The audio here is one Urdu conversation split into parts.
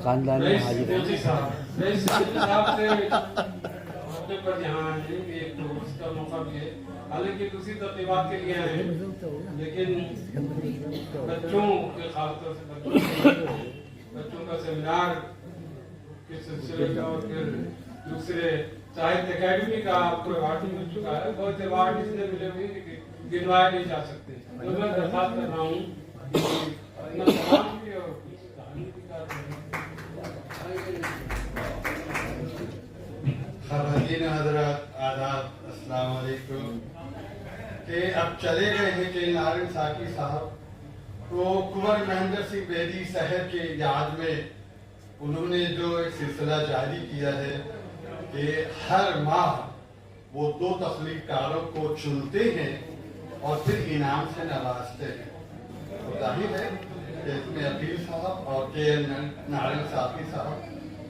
خاندان میں حاضر ہیں۔ پر یہاں ہے کہ ایک تو اس کا موقع بھی ہے، حالانکہ دوسری ترتیبات کے لیے آئے ہیں، لیکن بچوں کے خاص طور سے بچوں کا سیمینار کے سلسلے کا اور پھر دوسرے ساہتیہ اکیڈمی کا آپ کو ایوارڈ مل چکا ہے، بہت ایوارڈ اس نے ملے ہوئے کہ گنوائے نہیں جا سکتے۔ تو میں درخواست کر رہا ہوں کہ اپنا سلام بھی اور کچھ کہانی بھی خواتین حضرات آداب، السلام علیکم۔ کہ اب چلے گئے ہیں کہ نارائن ساکی صاحب تو کنور مہندر سنگھ بیدی صاحب کے یاد میں انہوں نے جو ایک سلسلہ جاری کیا ہے کہ ہر ماہ وہ 2 تخلیق کاروں کو چنتے ہیں اور پھر انعام سے نوازتے ہیں۔ تو ظاہر ہے کہ اس میں عقیل صاحب اور کے این نارائن ساکی صاحب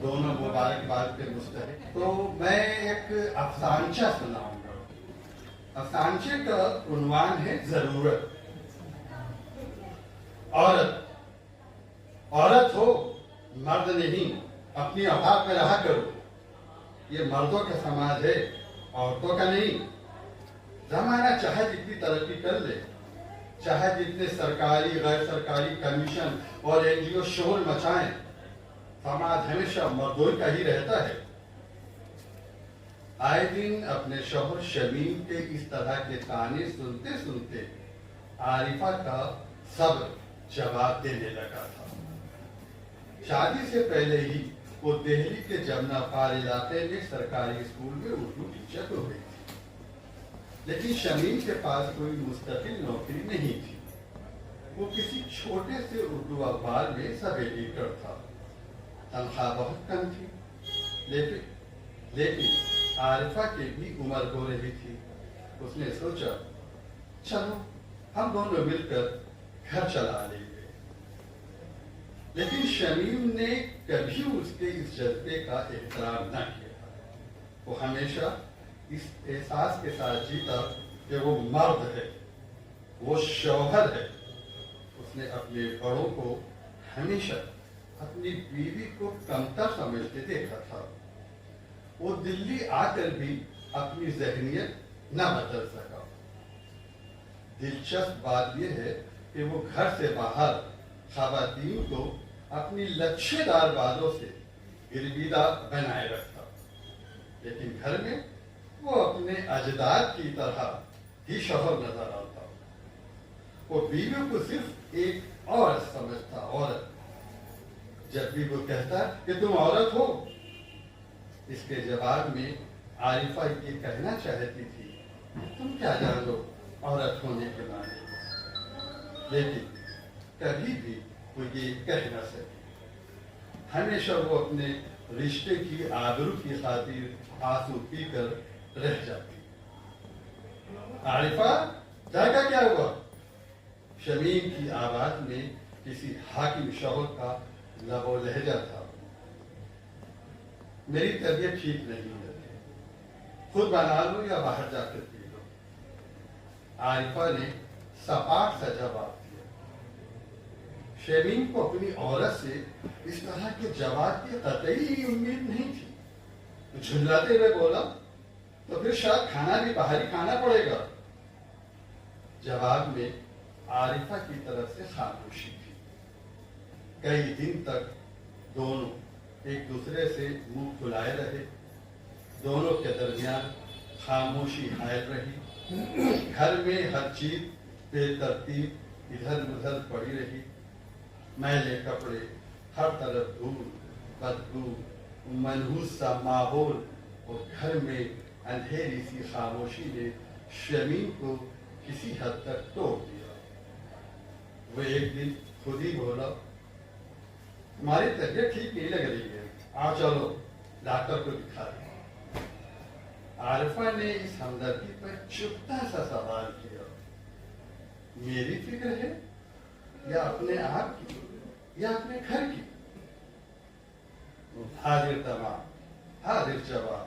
دونوں مبارکباد کے مستحق۔ تو میں ایک افسانچہ سناؤں گا۔ افسانچے کا عنوان ہے ضرورت۔ عورت ہو مرد نہیں، اپنی اوقات میں رہا کرو، یہ مردوں کا سماج ہے، عورتوں کا نہیں۔ زمانہ چاہے جتنی ترقی کر لے، چاہے جتنے سرکاری غیر سرکاری کمیشن اور این جی او شور مچائیں، سماج ہمیشہ مردوں کا ہی رہتا ہے۔ آئے دن اپنے شوہر شمیم کے اس طرح کے طعنے سنتے سنتے عارفہ کا صبر جواب دینے لگا تھا۔ شادی سے پہلے ہی وہ دہلی کے جمنا پار علاقے میں سرکاری اسکول میں اردو ٹیچر ہو گئی تھی، لیکن شمیم کے پاس کوئی مستقل نوکری نہیں تھی۔ وہ کسی چھوٹے سے اردو اخبار میں سب ایڈیٹر تھا۔ تنخواہ بہت کم تھی، لیکن عارفہ کی بھی عمر ہو رہی تھی۔ اس نے سوچا چلو ہم دونوں مل کر گھر چلا لیں گے، لیکن شمیم نے کبھی اس کے اس جذبے کا احترام نہ کیا۔ وہ ہمیشہ اس احساس کے ساتھ جیتا کہ وہ مرد ہے، وہ شوہر ہے۔ اس نے اپنے بڑوں کو ہمیشہ اپنی بیوی کو کمتر سمجھتے دیکھا تھا۔ وہ دلی آ کر بھی اپنی ذہنیت نہ بدل سکا۔ دلچسپ بات یہ ہے کہ وہ گھر سے باہر خواتین کو اپنی لچھے دار بالوں سے گرویدہ بنائے رکھتا، لیکن گھر میں وہ اپنے اجداد کی طرح ہی شوہر نظر آتا۔ وہ بیوی کو صرف ایک عورت سمجھتا، عورت۔ جب بھی وہ کہتا کہ تم عورت ہو، اس کے جواب میں عارفہ یہ کہنا چاہتی تھی تم کیا جانو عورت ہونے کے معنی، لیکن کبھی بھی وہ یہ کہہ نہ سکی۔ ہمیشہ وہ اپنے رشتے کی آبرو کی خاطر آنسو پی کر رہ جاتی۔ عارفہ جاگا کیا ہوا؟ شمیم کی آواز میں کسی حاکم شوہر کا لب و لہجہ تھا۔ میری طبیعت ٹھیک نہیں ہے، خود بنا لو یا باہر جا کر پی لو۔ عارفہ نے سپاٹ سا جواب دیا۔ شمیم کو اپنی عورت سے اس طرح کے جواب کی قطعی امید نہیں تھی۔ جھنجھلاتے ہوئے بولا تو پھر شاید کھانا بھی باہر ہی کھانا پڑے گا۔ جواب میں عارفہ کی طرف سے خاموشی تھی۔ کئی دن تک دونوں ایک دوسرے سے منہ پھلائے رہے۔ دونوں کے درمیان خاموشی حائل رہی۔ گھر میں ہر چیز بے ترتیب ادھر ادھر پڑی رہی۔ میلے کپڑے، ہر طرف دھول، بدبو، منحوس سا ماحول اور گھر میں اندھیری سی خاموشی نے شمیم کو کسی حد تک توڑ دیا۔ وہ ایک دن خود ہی بولا تمہاری طبیعت ٹھیک نہیں لگ رہی ہے، آ چلو ڈاکٹر کو دکھا دیں۔ عارفہ نے اس ہمدردی پر چپتا سا سوال کیا، میری فکر ہے یا اپنے آپ کی یا اپنے گھر کی؟ حاضر تمام، حاضر جواب،